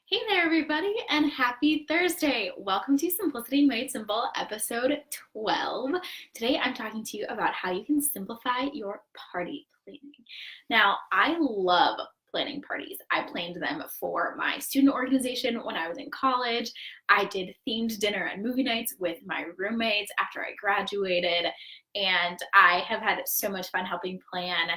Hey there, everybody, and happy Thursday! Welcome to Simplicity Made Simple, episode 12. Today, I'm talking to you about how you can simplify your party planning. Now, I love planning parties. I planned them for my student organization when I was in college. I did themed dinner and movie nights with my roommates after I graduated, and I have had so much fun helping plan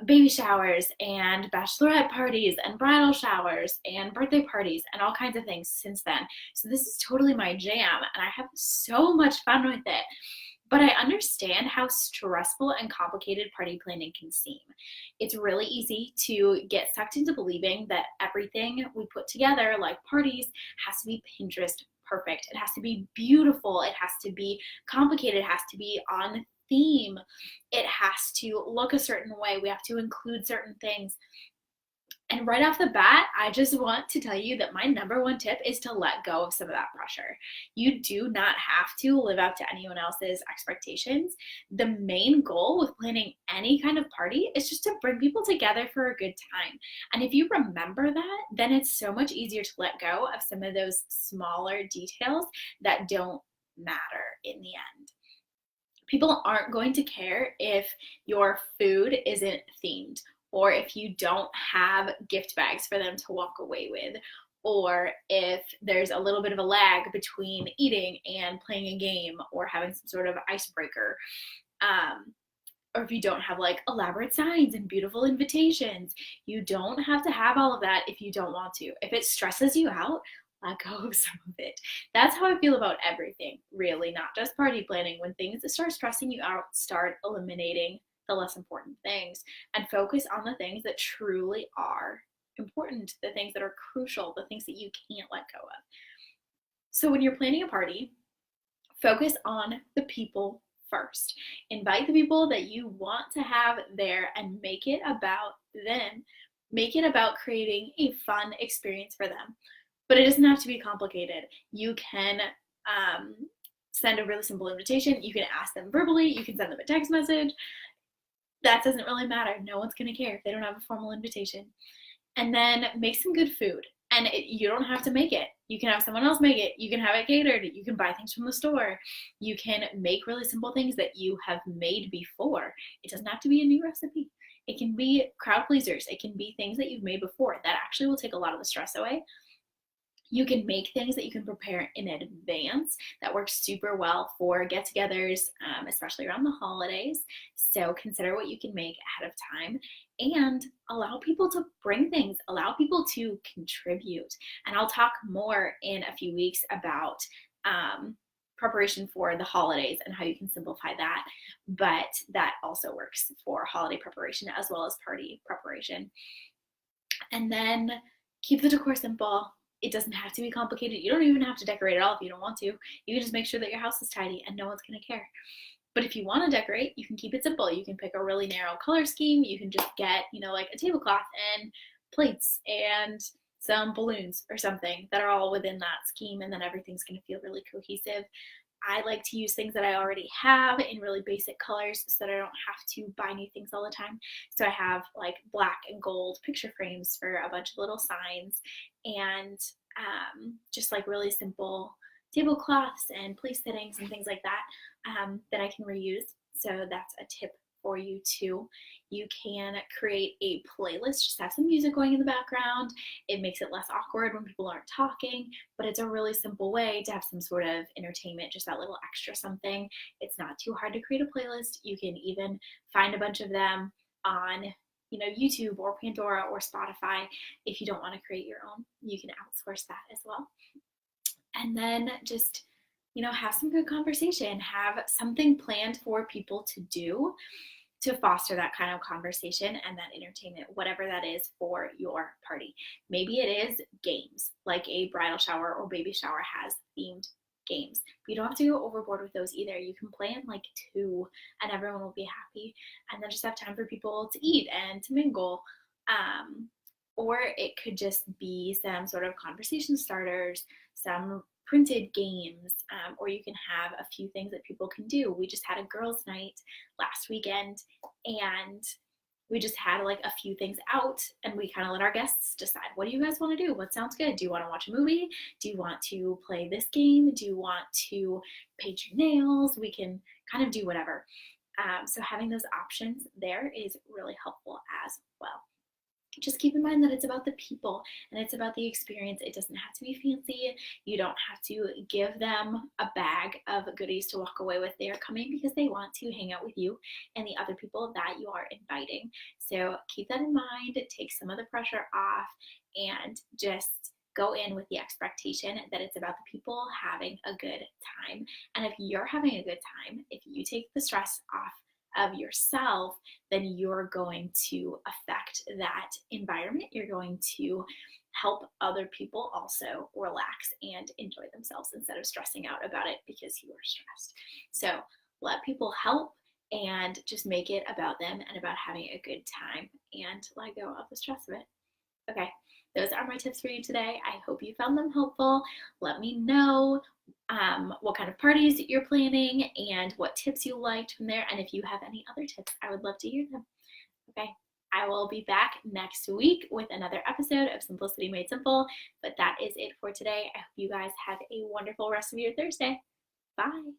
baby showers and bachelorette parties and bridal showers and birthday parties and all kinds of things since then. So this is totally my jam and I have so much fun with it. But I understand how stressful and complicated party planning can seem. It's really easy to get sucked into believing that everything we put together, like parties, has to be Pinterest perfect. It has to be beautiful. It has to be complicated. It has to be on theme. It has to look a certain way. We have to include certain things. And right off the bat, I just want to tell you that my number one tip is to let go of some of that pressure. You do not have to live up to anyone else's expectations. The main goal with planning any kind of party is just to bring people together for a good time. And if you remember that, then it's so much easier to let go of some of those smaller details that don't matter in the end. People aren't going to care if your food isn't themed, or if you don't have gift bags for them to walk away with, or if there's a little bit of a lag between eating and playing a game or having some sort of icebreaker. Or if you don't have like elaborate signs and beautiful invitations. You don't have to have all of that if you don't want to. If it stresses you out, let go of some of it. That's how I feel about everything, really, not just party planning. When things start stressing you out, start eliminating the less important things and focus on the things that truly are important, the things that are crucial, the things that you can't let go of. So when you're planning a party, focus on the people first. Invite the people that you want to have there and make it about them. Make it about creating a fun experience for them. But it doesn't have to be complicated. You can send a really simple invitation. You can ask them verbally. You can send them a text message. That doesn't really matter. No one's going to care if they don't have a formal invitation. And then make some good food. And you don't have to make it. You can have someone else make it. You can have it catered. You can buy things from the store. You can make really simple things that you have made before. It doesn't have to be a new recipe. It can be crowd pleasers. It can be things that you've made before. That actually will take a lot of the stress away. You can make things that you can prepare in advance. That works super well for get-togethers, especially around the holidays. So consider what you can make ahead of time and allow people to bring things, allow people to contribute. And I'll talk more in a few weeks about preparation for the holidays and how you can simplify that. But that also works for holiday preparation as well as party preparation. And then keep the decor simple. It doesn't have to be complicated. You don't even have to decorate at all if you don't want to. You can just make sure that your house is tidy and no one's going to care. But if you want to decorate, you can keep it simple. You can pick a really narrow color scheme. You can just get, like a tablecloth and plates and some balloons or something that are all within that scheme, and then everything's going to feel really cohesive. I like to use things that I already have in really basic colors so that I don't have to buy new things all the time. So I have like black and gold picture frames for a bunch of little signs and just like really simple tablecloths and place settings and things like that that I can reuse. So that's a tip for you too. You can create a playlist, just have some music going in the background. It makes it less awkward when people aren't talking, but it's a really simple way to have some sort of entertainment, just that little extra something. It's not too hard to create a playlist. You can even find a bunch of them on YouTube or Pandora or Spotify. If you don't want to create your own, you can outsource that as well. And then just have some good conversation, have something planned for people to do to foster that kind of conversation and that entertainment, whatever that is for your party. Maybe it is games, like a bridal shower or baby shower has themed games. But you don't have to go overboard with those either. You can plan like 2 and everyone will be happy, and then just have time for people to eat and to mingle. Or it could just be some sort of conversation starters, some printed games, or you can have a few things that people can do. We just had a girls' night last weekend, and we just had like a few things out and we kind of let our guests decide, what do you guys want to do? What sounds good? Do you want to watch a movie? Do you want to play this game? Do you want to paint your nails? We can kind of do whatever. So having those options there is really helpful as well. Just keep in mind that it's about the people and it's about the experience. It doesn't have to be fancy. You don't have to give them a bag of goodies to walk away with. They are coming because they want to hang out with you and the other people that you are inviting. So keep that in mind, take some of the pressure off, and just go in with the expectation that it's about the people having a good time. And if you're having a good time, if you take the stress off of yourself, then you're going to affect that environment. You're going to help other people also relax and enjoy themselves instead of stressing out about it because you are stressed. So let people help and just make it about them and about having a good time and let go of the stress of it. Okay, those are my tips for you today. I hope you found them helpful. Let me know what kind of parties you're planning and what tips you liked from there. And if you have any other tips, I would love to hear them. Okay, I will be back next week with another episode of Simplicity Made Simple. But that is it for today. I hope you guys have a wonderful rest of your Thursday. Bye.